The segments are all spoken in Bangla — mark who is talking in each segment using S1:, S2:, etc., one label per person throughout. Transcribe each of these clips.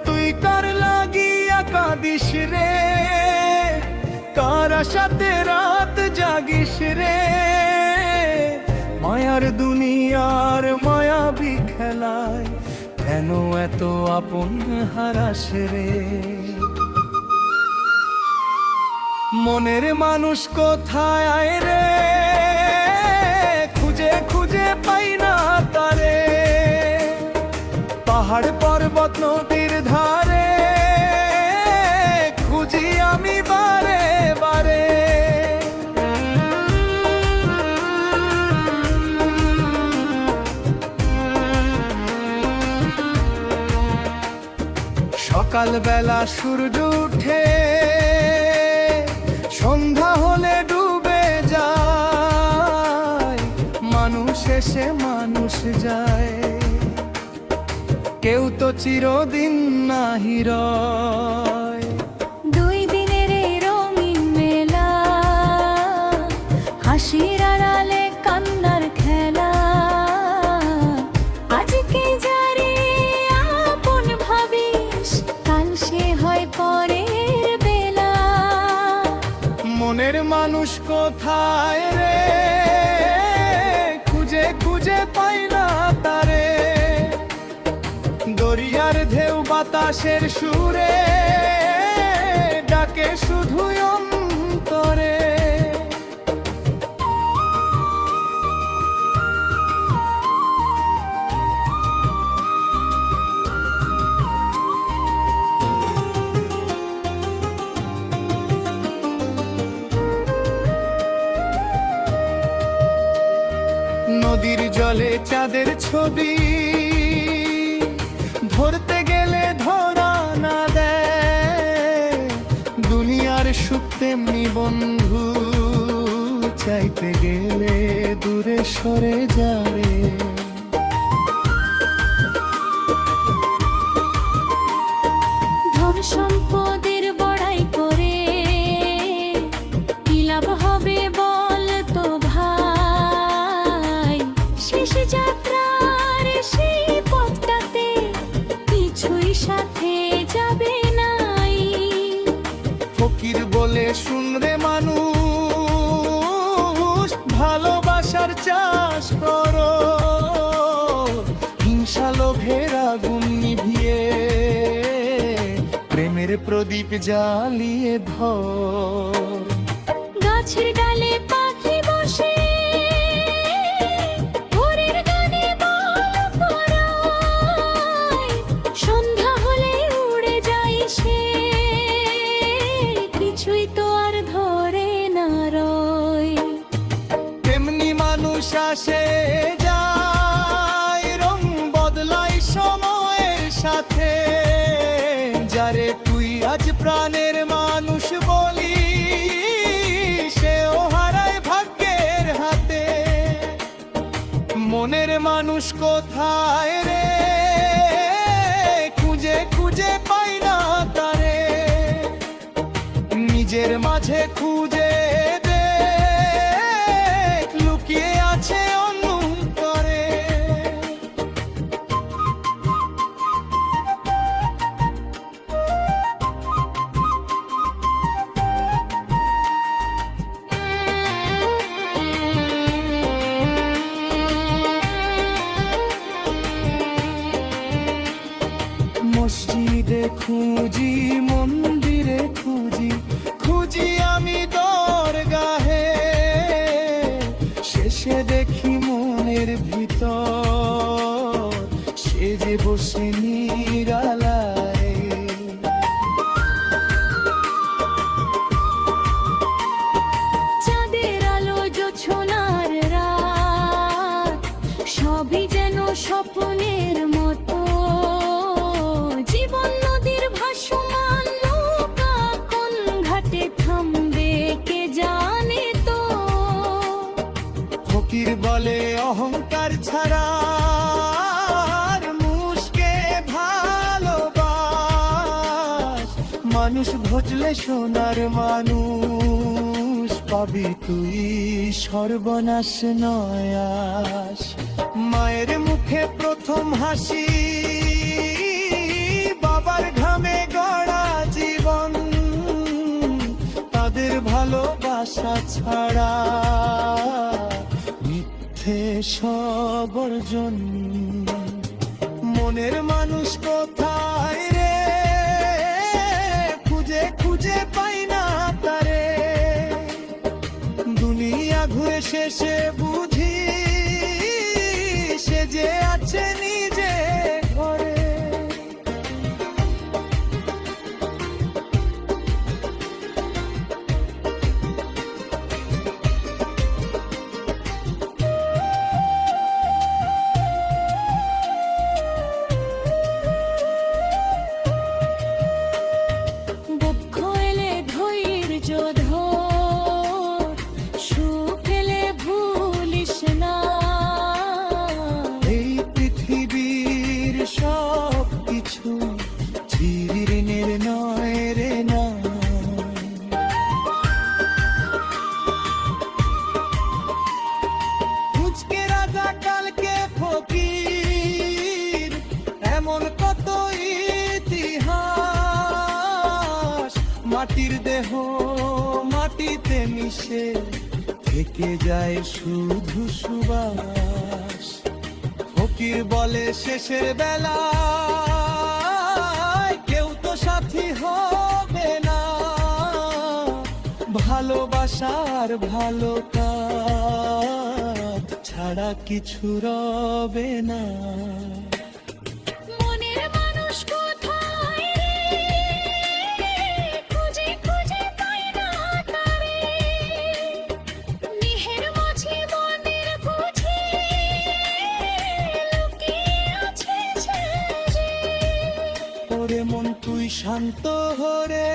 S1: তুই কার লাগিয়া কাঁদিস রে, কার সাথে রাত জাগিস রে, মায়ার দুনিয়ার মায়াবী খেলায় কেন এত আপন হারাস রে। মনের মানুষ কোথায় আয় রে, খুঁজে খুঁজে পাই না তারে, পাহাড় পর্বত নদীর ধারে খুঁজি আমি বারে বারে। সকালবেলা সূর্য উঠে, সন্ধ্যা হলে ডুবে যায়, মানুষ এসে মানুষ যায়, কেউ তো চিরদিন নাহি রয়।
S2: দুই দিনের এই রঙিন মেলা, হাসির আড়ালে কান্নার খেলা, আজকে যারে আপন ভাবিস কাল সে হয় পরের বেলা।
S1: মনের মানুষ কোথায় রে, খুঁজে খুঁজে পাই না তারে, দরিয়ার ঢেউ বাতাসের সুরে ডাকে শুধু অন্তরে। নদীর জলে চাঁদের ছবি ধরতে গেলে ধরা না দেয়, দুনিয়ার সুখ তেমনি বন্ধু চাইতে গেলে দূরে সরে যাবে।
S2: ধন সম্পদের বড়াই করে কি লাভ হবে বল তো ভাই, শেষ যাত্রার সেই পথটাতে কিছুই সাথে যাবে নাই।
S1: ফকির বলে শুনরে মানুষ, ভালোবাসার চাষ করো, হিংসা লোভের আগুন নিভিয়ে প্রেমের প্রদীপ জ্বালিয়ে ধর।
S2: গাছের ডালে পাখি বসে ভোরের গানে বল পরায়, সন্ধ্যা হলে উড়ে যায় সে, কিছুই তো আর ধরে না রয়।
S1: তেমনি মানুষ আসে যায়, রং বদলায় সময়ের সাথে, যারে তুই আজ প্রাণের মানুষ বলি সেও হারায় ভাগ্যের হাতে। মনের মানুষ কোথায় রে, খুঁজে খুঁজে পাই না তারে, নিজের মাঝে খুঁজে দেখ লুকিয়ে আছে অন্তরে। মসজিদে খুঁজি, মন্দিরে খুঁজি, খুঁজি আমি দরগাহে, শেষে দেখি মনের ভিতর সে যে বসে নিরালায়।
S2: চাঁদের আলো জোছনার রাত সবই যেন স্বপ্নের মতো, জীবন নদীর ভাসমান নৌকা কোন ঘাটে থামবে কে জানে তো।
S1: ফকির বলে অহংকার ছাড়া আর মুশকে ভালোবাস, মানুষ ভজলে সোনার মানুষ পাবি তুই সর্বনাশ নয়াস। মায়ের মুখে প্রথম হাসি, বাবার ছাড়া মিথ্যে সব অর্জন। মনের মানুষ কোথায় রে, খুঁজে খুঁজে পাই না তারে। দুনিয়া ঘুরে শেষে বুঝি সে যে আছে নিজে ঘরে।
S2: দুঃখ এলে ধৈর্য ধর, সুখ এলে ভুলিস না।
S1: এই পৃথিবীর সব কিছু চিরদিনের নয় রে না। আজকে রাজা কালকে ফকির, এমন কত ইতিহাস। মাটির দেহ মাটিতে মিশে থেকে যায় শুধু সুবাস। ফকির বলে শেষের বেলা কেউ তো সাথী হবে না। ভালোবাসার ভালো কাজ ছাড়া কিছু রবে না।
S2: মনের মানুষ কোথায় রে, খুঁজে খুঁজে পাই না তারে। নিহের মাঝে মনের বুঝি লুকিয়ে আছে সে যে।
S1: ওরে মন তুই শান্ত হরে,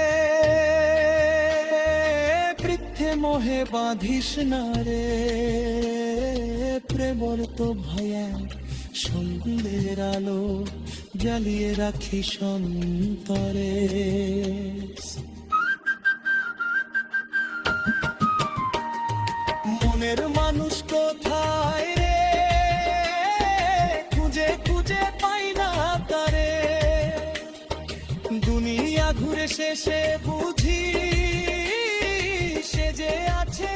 S1: বৃদ্ধে মোহে বাঁধিস না রে। প্রেমর তো ভয়া সন্ধ্যের আলো জ্বালিয়ে রাখিস অন্তরে। মনের মানুষ কোথায় রে, খুঁজে খুঁজে পাই না তারে। দুনিয়া ঘুরে শেষে বুঝি সে যে আছে